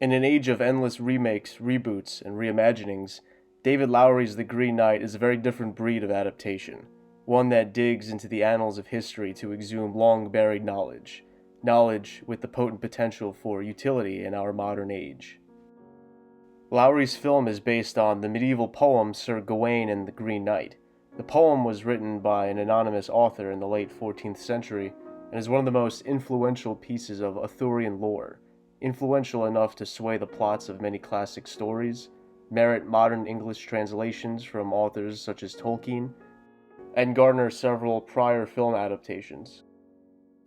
In an age of endless remakes, reboots, and reimaginings, David Lowery's The Green Knight is a very different breed of adaptation, one that digs into the annals of history to exhume long buried knowledge, knowledge with the potent potential for utility in our modern age. Lowery's film is based on the medieval poem Sir Gawain and the Green Knight. The poem was written by an anonymous author in the late 14th century and is one of the most influential pieces of Arthurian lore, influential enough to sway the plots of many classic stories, merit modern English translations from authors such as Tolkien, and garner several prior film adaptations.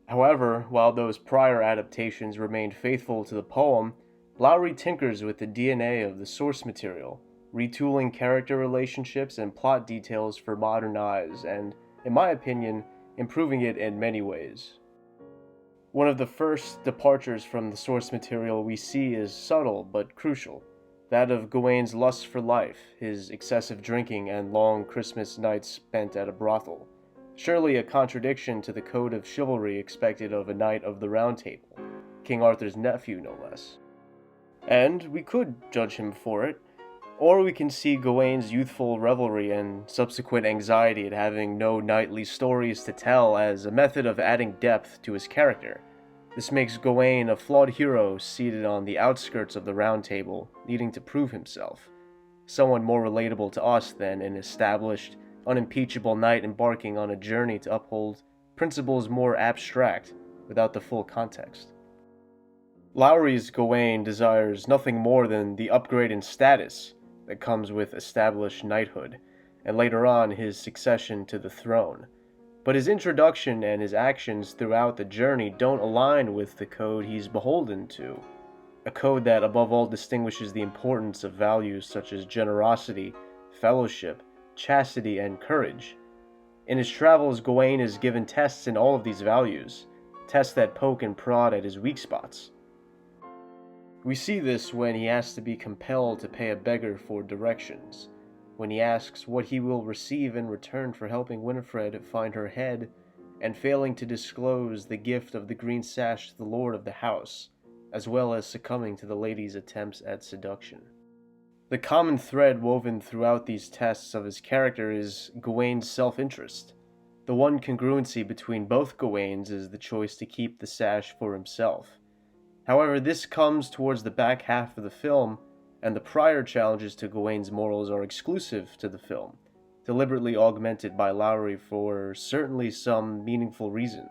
However, while those prior adaptations remained faithful to the poem, Lowery tinkers with the DNA of the source material, retooling character relationships and plot details for modern eyes, and, in my opinion, improving it in many ways. One of the first departures from the source material we see is subtle but crucial, that of Gawain's lust for life, his excessive drinking, and long Christmas nights spent at a brothel. Surely a contradiction to the code of chivalry expected of a Knight of the Round Table, King Arthur's nephew no less. And we could judge him for it, or we can see Gawain's youthful revelry and subsequent anxiety at having no knightly stories to tell as a method of adding depth to his character. This makes Gawain a flawed hero seated on the outskirts of the Round Table, needing to prove himself. Someone more relatable to us than an established, unimpeachable knight embarking on a journey to uphold principles more abstract without the full context. Lowery's Gawain desires nothing more than the upgrade in status that comes with established knighthood, and later on his succession to the throne. But his introduction and his actions throughout the journey don't align with the code he's beholden to, a code that above all distinguishes the importance of values such as generosity, fellowship, chastity, and courage. In his travels, Gawain is given tests in all of these values, tests that poke and prod at his weak spots. We see this when he has to be compelled to pay a beggar for directions, when he asks what he will receive in return for helping Winifred find her head, and failing to disclose the gift of the green sash to the lord of the house, as well as succumbing to the lady's attempts at seduction. The common thread woven throughout these tests of his character is Gawain's self-interest. The one congruency between both Gawains is the choice to keep the sash for himself. However, this comes towards the back half of the film, and the prior challenges to Gawain's morals are exclusive to the film, deliberately augmented by Lowery for certainly some meaningful reason.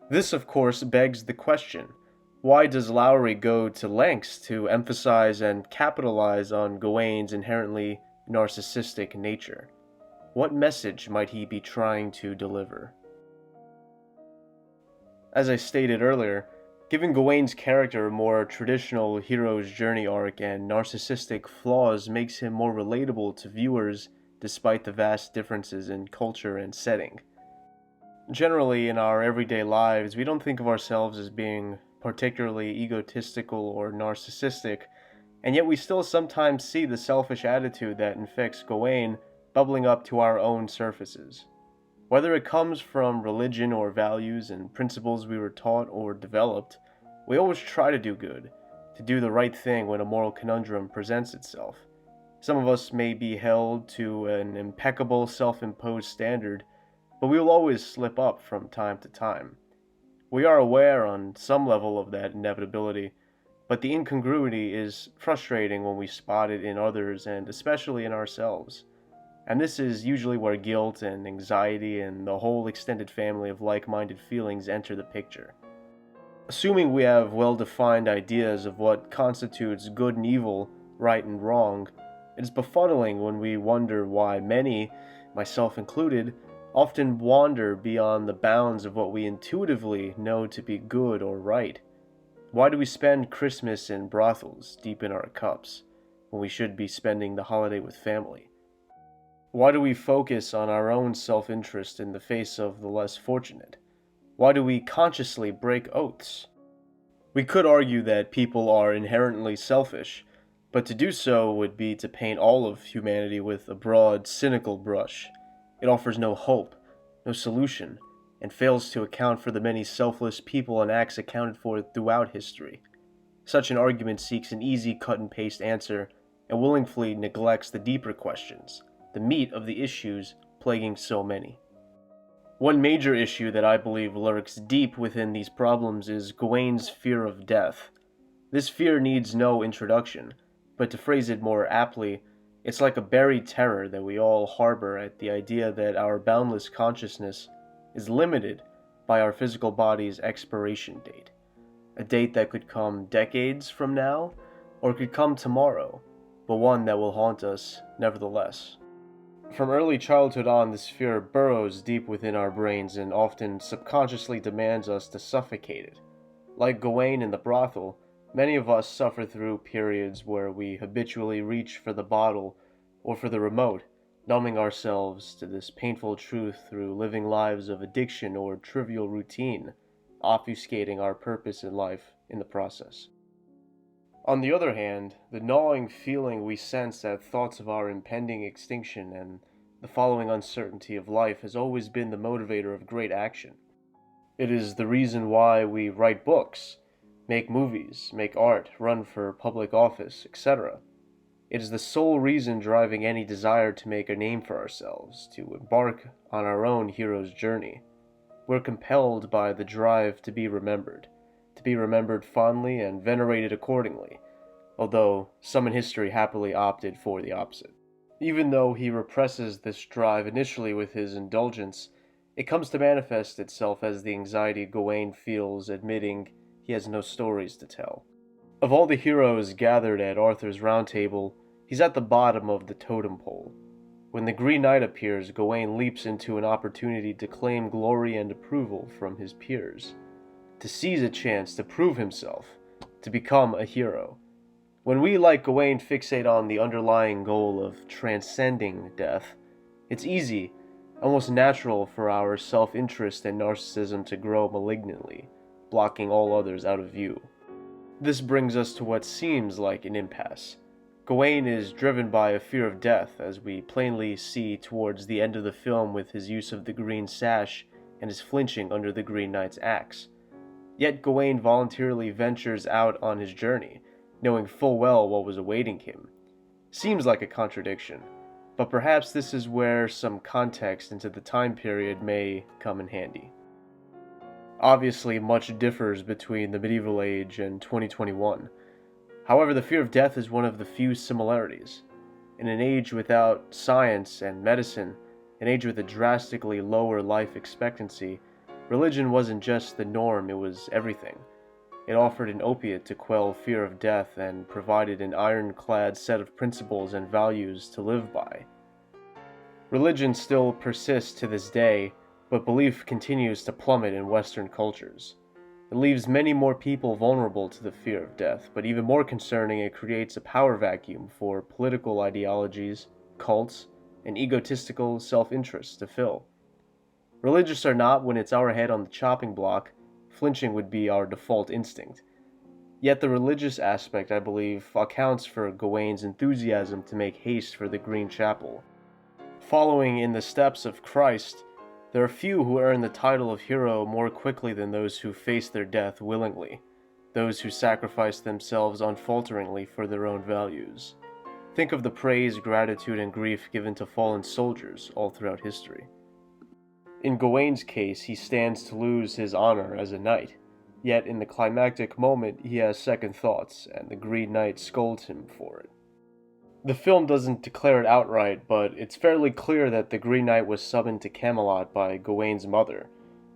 This, of course, begs the question, why does Lowery go to lengths to emphasize and capitalize on Gawain's inherently narcissistic nature? What message might he be trying to deliver? As I stated earlier, giving Gawain's character a more traditional hero's journey arc and narcissistic flaws makes him more relatable to viewers despite the vast differences in culture and setting. Generally, in our everyday lives, we don't think of ourselves as being particularly egotistical or narcissistic, and yet we still sometimes see the selfish attitude that infects Gawain bubbling up to our own surfaces. Whether it comes from religion or values and principles we were taught or developed, we always try to do good, to do the right thing when a moral conundrum presents itself. Some of us may be held to an impeccable self-imposed standard, but we will always slip up from time to time. We are aware on some level of that inevitability, but the incongruity is frustrating when we spot it in others and especially in ourselves. And this is usually where guilt and anxiety and the whole extended family of like-minded feelings enter the picture. Assuming we have well-defined ideas of what constitutes good and evil, right and wrong, it is befuddling when we wonder why many, myself included, often wander beyond the bounds of what we intuitively know to be good or right. Why do we spend Christmas in brothels, deep in our cups, when we should be spending the holiday with family? Why do we focus on our own self-interest in the face of the less fortunate? Why do we consciously break oaths? We could argue that people are inherently selfish, but to do so would be to paint all of humanity with a broad, cynical brush. It offers no hope, no solution, and fails to account for the many selfless people and acts accounted for throughout history. Such an argument seeks an easy cut-and-paste answer and willingly neglects the deeper questions, the meat of the issues plaguing so many. One major issue that I believe lurks deep within these problems is Gawain's fear of death. This fear needs no introduction, but to phrase it more aptly, it's like a buried terror that we all harbor at the idea that our boundless consciousness is limited by our physical body's expiration date. A date that could come decades from now, or could come tomorrow, but one that will haunt us nevertheless. From early childhood on, this fear burrows deep within our brains and often subconsciously demands us to suffocate it. Like Gawain in the brothel, many of us suffer through periods where we habitually reach for the bottle or for the remote, numbing ourselves to this painful truth through living lives of addiction or trivial routine, obfuscating our purpose in life in the process. On the other hand, the gnawing feeling we sense at thoughts of our impending extinction and the following uncertainty of life has always been the motivator of great action. It is the reason why we write books, make movies, make art, run for public office, etc. It is the sole reason driving any desire to make a name for ourselves, to embark on our own hero's journey. We're compelled by the drive to be remembered fondly and venerated accordingly, although some in history happily opted for the opposite. Even though he represses this drive initially with his indulgence, it comes to manifest itself as the anxiety Gawain feels admitting he has no stories to tell. Of all the heroes gathered at Arthur's Round Table, he's at the bottom of the totem pole. When the Green Knight appears, Gawain leaps into an opportunity to claim glory and approval from his peers, to seize a chance to prove himself, to become a hero. When we, like Gawain, fixate on the underlying goal of transcending death, it's easy, almost natural for our self-interest and narcissism to grow malignantly, blocking all others out of view. This brings us to what seems like an impasse. Gawain is driven by a fear of death, as we plainly see towards the end of the film with his use of the green sash and his flinching under the Green Knight's axe. Yet Gawain voluntarily ventures out on his journey, knowing full well what was awaiting him. Seems like a contradiction, but perhaps this is where some context into the time period may come in handy. Obviously, much differs between the medieval age and 2021. However, the fear of death is one of the few similarities. In an age without science and medicine, an age with a drastically lower life expectancy, religion wasn't just the norm, it was everything. It offered an opiate to quell fear of death and provided an ironclad set of principles and values to live by. Religion still persists to this day, but belief continues to plummet in Western cultures. It leaves many more people vulnerable to the fear of death, but even more concerning, it creates a power vacuum for political ideologies, cults, and egotistical self-interest to fill. Religious or not, when it's our head on the chopping block, flinching would be our default instinct. Yet the religious aspect, I believe, accounts for Gawain's enthusiasm to make haste for the Green Chapel. Following in the steps of Christ, there are few who earn the title of hero more quickly than those who face their death willingly, those who sacrifice themselves unfalteringly for their own values. Think of the praise, gratitude, and grief given to fallen soldiers all throughout history. In Gawain's case, he stands to lose his honor as a knight, yet in the climactic moment he has second thoughts, and the Green Knight scolds him for it. The film doesn't declare it outright, but it's fairly clear that the Green Knight was summoned to Camelot by Gawain's mother.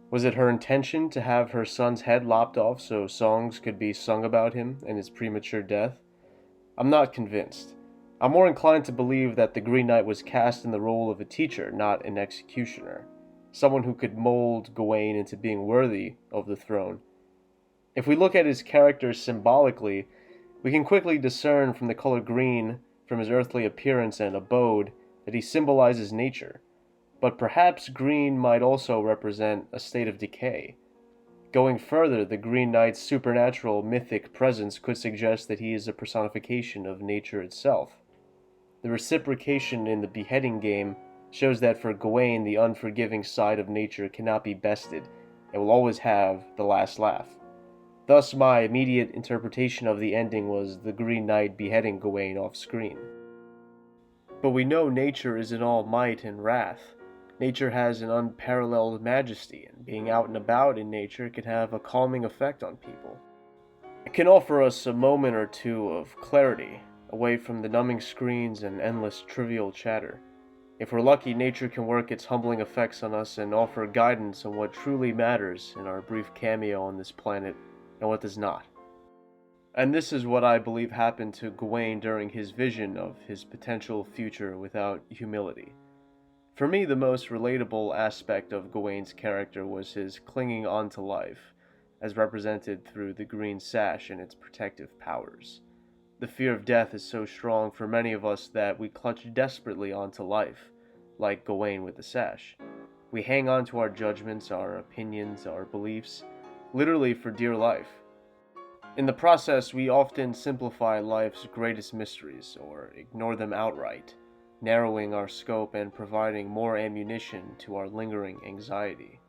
Was it her intention to have her son's head lopped off so songs could be sung about him and his premature death? I'm not convinced. I'm more inclined to believe that the Green Knight was cast in the role of a teacher, not an executioner. Someone who could mold Gawain into being worthy of the throne. If we look at his character symbolically, we can quickly discern from the color green, from his earthly appearance and abode, that he symbolizes nature. But perhaps green might also represent a state of decay. Going further, the Green Knight's supernatural mythic presence could suggest that he is a personification of nature itself. The reciprocation in the beheading game shows that for Gawain, the unforgiving side of nature cannot be bested and will always have the last laugh. Thus, my immediate interpretation of the ending was the Green Knight beheading Gawain off-screen. But we know nature isn't all might and wrath. Nature has an unparalleled majesty, and being out and about in nature can have a calming effect on people. It can offer us a moment or two of clarity, away from the numbing screens and endless trivial chatter. If we're lucky, nature can work its humbling effects on us and offer guidance on what truly matters in our brief cameo on this planet and what does not. And this is what I believe happened to Gawain during his vision of his potential future without humility. For me, the most relatable aspect of Gawain's character was his clinging on to life, as represented through the green sash and its protective powers. The fear of death is so strong for many of us that we clutch desperately onto life, like Gawain with the sash. We hang on to our judgments, our opinions, our beliefs, literally for dear life. In the process, we often simplify life's greatest mysteries or ignore them outright, narrowing our scope and providing more ammunition to our lingering anxiety.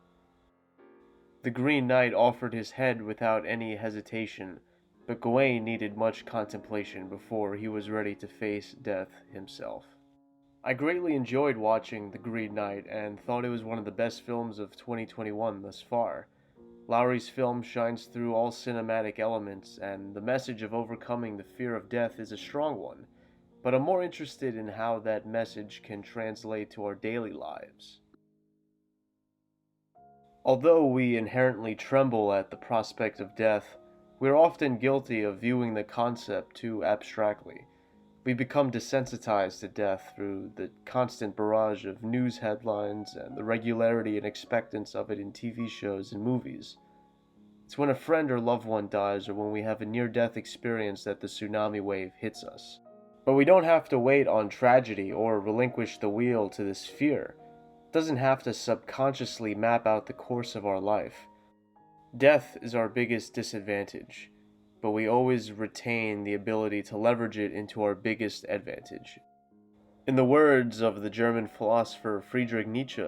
The Green Knight offered his head without any hesitation, but Gawain needed much contemplation before he was ready to face death himself. I greatly enjoyed watching The Green Knight and thought it was one of the best films of 2021 thus far. Lowery's film shines through all cinematic elements, and the message of overcoming the fear of death is a strong one, but I'm more interested in how that message can translate to our daily lives. Although we inherently tremble at the prospect of death, we're often guilty of viewing the concept too abstractly. We become desensitized to death through the constant barrage of news headlines and the regularity and expectance of it in TV shows and movies. It's when a friend or loved one dies or when we have a near-death experience that the tsunami wave hits us. But we don't have to wait on tragedy or relinquish the wheel to this fear. It doesn't have to subconsciously map out the course of our life. Death is our biggest disadvantage, but we always retain the ability to leverage it into our biggest advantage. In the words of the German philosopher Friedrich Nietzsche,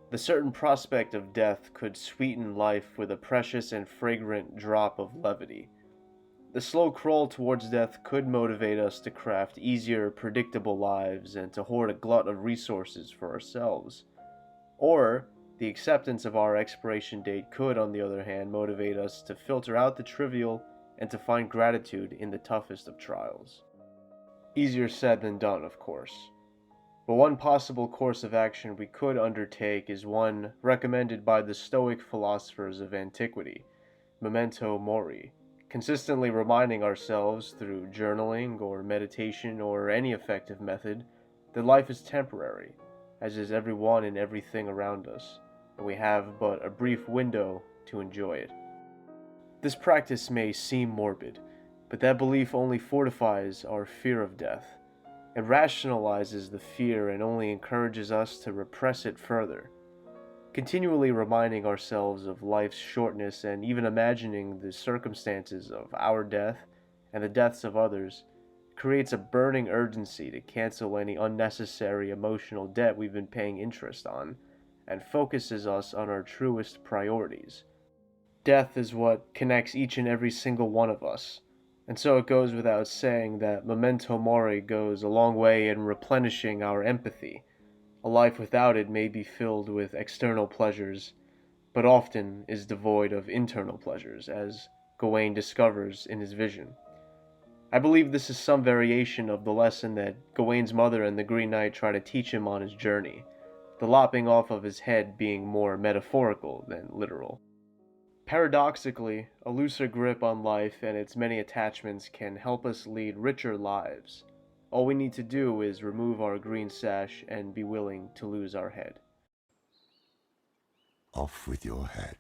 the certain prospect of death could sweeten life with a precious and fragrant drop of levity. The slow crawl towards death could motivate us to craft easier, predictable lives and to hoard a glut of resources for ourselves. Or, the acceptance of our expiration date could, on the other hand, motivate us to filter out the trivial and to find gratitude in the toughest of trials. Easier said than done, of course. But one possible course of action we could undertake is one recommended by the Stoic philosophers of antiquity, Memento Mori, consistently reminding ourselves through journaling or meditation or any effective method that life is temporary, as is everyone and everything around us, and we have but a brief window to enjoy it. This practice may seem morbid, but that belief only fortifies our fear of death. It rationalizes the fear and only encourages us to repress it further. Continually reminding ourselves of life's shortness and even imagining the circumstances of our death and the deaths of others creates a burning urgency to cancel any unnecessary emotional debt we've been paying interest on and focuses us on our truest priorities. Death is what connects each and every single one of us, and so it goes without saying that Memento Mori goes a long way in replenishing our empathy. A life without it may be filled with external pleasures, but often is devoid of internal pleasures, as Gawain discovers in his vision. I believe this is some variation of the lesson that Gawain's mother and the Green Knight try to teach him on his journey, the lopping off of his head being more metaphorical than literal. Paradoxically, a looser grip on life and its many attachments can help us lead richer lives. All we need to do is remove our green sash and be willing to lose our head. Off with your head.